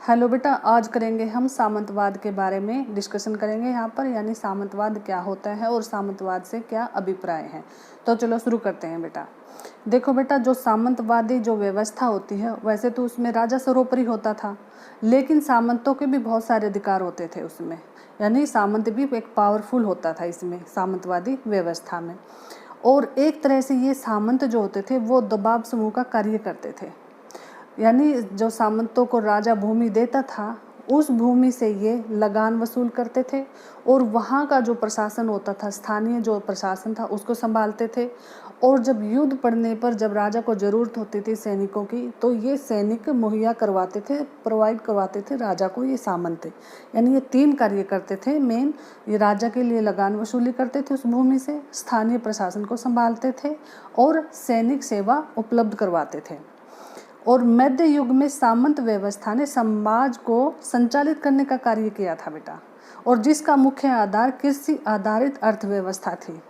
Hello बेटा, आज करेंगे हम सामंतवाद के बारे में डिस्कशन करेंगे यहाँ पर, यानी सामंतवाद क्या होता है और सामंतवाद से क्या अभिप्राय हैं। तो चलो शुरू करते हैं बेटा। देखो बेटा, जो सामंतवादी जो व्यवस्था होती है वैसे तो उसमें राजा सर्वोपरि होता था, लेकिन सामंतों के भी बहुत सारे अधिकार होते थे उसमें, यानी सामंत भी एक पावरफुल होता था इसमें सामंतवादी व्यवस्था में। और एक तरह से ये सामंत जो होते थे वो दबाव समूह का कार्य करते थे, यानी जो सामंतों को राजा भूमि देता था उस भूमि से ये लगान वसूल करते थे और वहाँ का जो प्रशासन होता था, स्थानीय जो प्रशासन था, उसको संभालते थे। और जब युद्ध पड़ने पर जब राजा को ज़रूरत होती थी सैनिकों की, तो ये सैनिक मुहैया करवाते थे, प्रोवाइड करवाते थे राजा को, ये सामंत थे। यानी ये तीन कार्य करते थे मेन। ये राजा के लिए लगान वसूली करते थे उस भूमि से, स्थानीय प्रशासन को संभालते थे और सैनिक सेवा उपलब्ध करवाते थे। और मध्य युग में सामंत व्यवस्था ने समाज को संचालित करने का कार्य किया था बेटा, और जिसका मुख्य आधार कृषि आधारित अर्थव्यवस्था थी।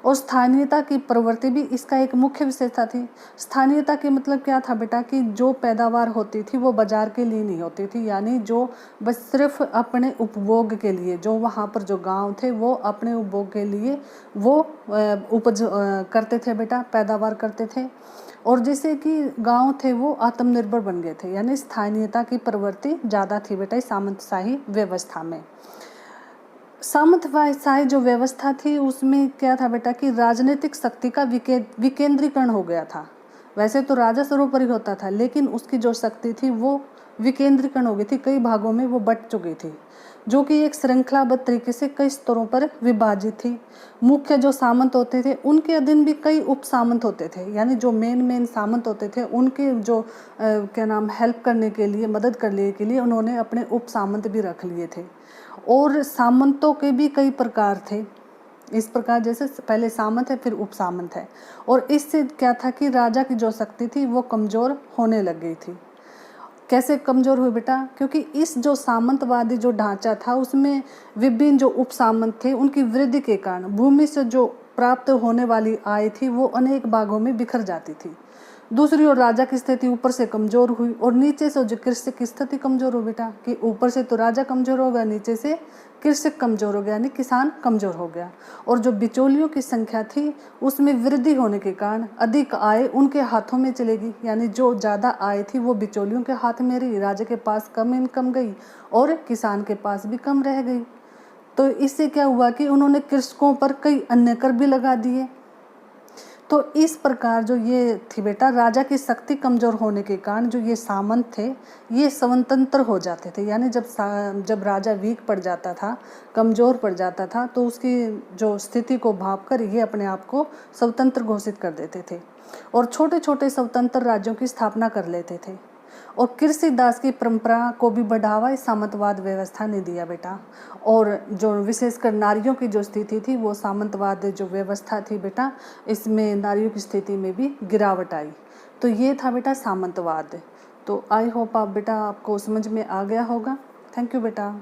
और स्थानीयता की प्रवृत्ति भी इसका एक मुख्य विशेषता थी। स्थानीयता के मतलब क्या था बेटा, कि जो पैदावार होती थी वो बाजार के लिए नहीं होती थी, यानी जो बस सिर्फ अपने उपभोग के लिए, जो वहाँ पर जो गांव थे वो अपने उपभोग के लिए वो उपज करते थे बेटा, पैदावार करते थे। और जैसे कि गांव थे वो आत्मनिर्भर बन गए थे, यानी स्थानीयता की प्रवृत्ति ज़्यादा थी बेटा इस सामंतशाही व्यवस्था में। सामंतशाही जो व्यवस्था थी उसमें क्या था बेटा, कि राजनीतिक शक्ति का विकेंद्रीकरण हो गया था। वैसे तो राजा सर्वोपरि होता था, लेकिन उसकी जो शक्ति थी वो विकेंद्रीकरण हो गई थी, कई भागों में वो बट चुकी थी, जो कि एक श्रृंखलाबद्ध तरीके से कई स्तरों पर विभाजित थी। मुख्य जो सामंत होते थे उनके अधीन भी कई उप सामंत होते थे, यानी जो मेन सामंत होते थे उनके जो क्या नाम हेल्प करने के लिए, मदद करने के लिए उन्होंने अपने उप सामंत भी रख लिए थे। और सामंतों के भी कई प्रकार थे, इस प्रकार जैसे पहले सामंत है फिर उप सामंत है। और इससे क्या था कि राजा की जो शक्ति थी वो कमज़ोर होने लग गई थी। कैसे कमज़ोर हुई बेटा, क्योंकि इस जो सामंतवादी जो ढांचा था उसमें विभिन्न जो उप सामंत थे उनकी वृद्धि के कारण भूमि से जो प्राप्त होने वाली आय थी वो अनेक भागों में बिखर जाती थी। दूसरी ओर राजा की स्थिति ऊपर से कमज़ोर हुई और नीचे से जो कृषक की स्थिति कमज़ोर हो बेटा, कि ऊपर से तो राजा कमज़ोर हो गया, नीचे से कृषक कमज़ोर हो गया, यानी किसान कमज़ोर हो गया। और जो बिचौलियों की संख्या थी उसमें वृद्धि होने के कारण अधिक आय उनके हाथों में चलेगी, यानी जो ज़्यादा आय थी वो बिचौलियों के हाथ में रही, राजा के पास कम इनकम गई और किसान के पास भी कम रह गई। तो इससे क्या हुआ कि उन्होंने कृषकों पर कई अन्य कर भी लगा दिए। तो इस प्रकार जो ये थी बेटा, राजा की शक्ति कमज़ोर होने के कारण जो ये सामंत थे ये स्वतंत्र हो जाते थे, यानी जब राजा वीक पड़ जाता था, कमज़ोर पड़ जाता था, तो उसकी जो स्थिति को भांपकर ये अपने आप को स्वतंत्र घोषित कर देते थे और छोटे छोटे स्वतंत्र राज्यों की स्थापना कर लेते थे। और कृषि दास की परंपरा को भी बढ़ावा इस सामंतवाद व्यवस्था ने दिया बेटा। और जो विशेषकर नारियों की जो स्थिति थी वो सामंतवाद जो व्यवस्था थी बेटा, इसमें नारियों की स्थिति में भी गिरावट आई। तो ये था बेटा सामंतवाद। तो आई होप आप बेटा आपको समझ में आ गया होगा। थैंक यू बेटा।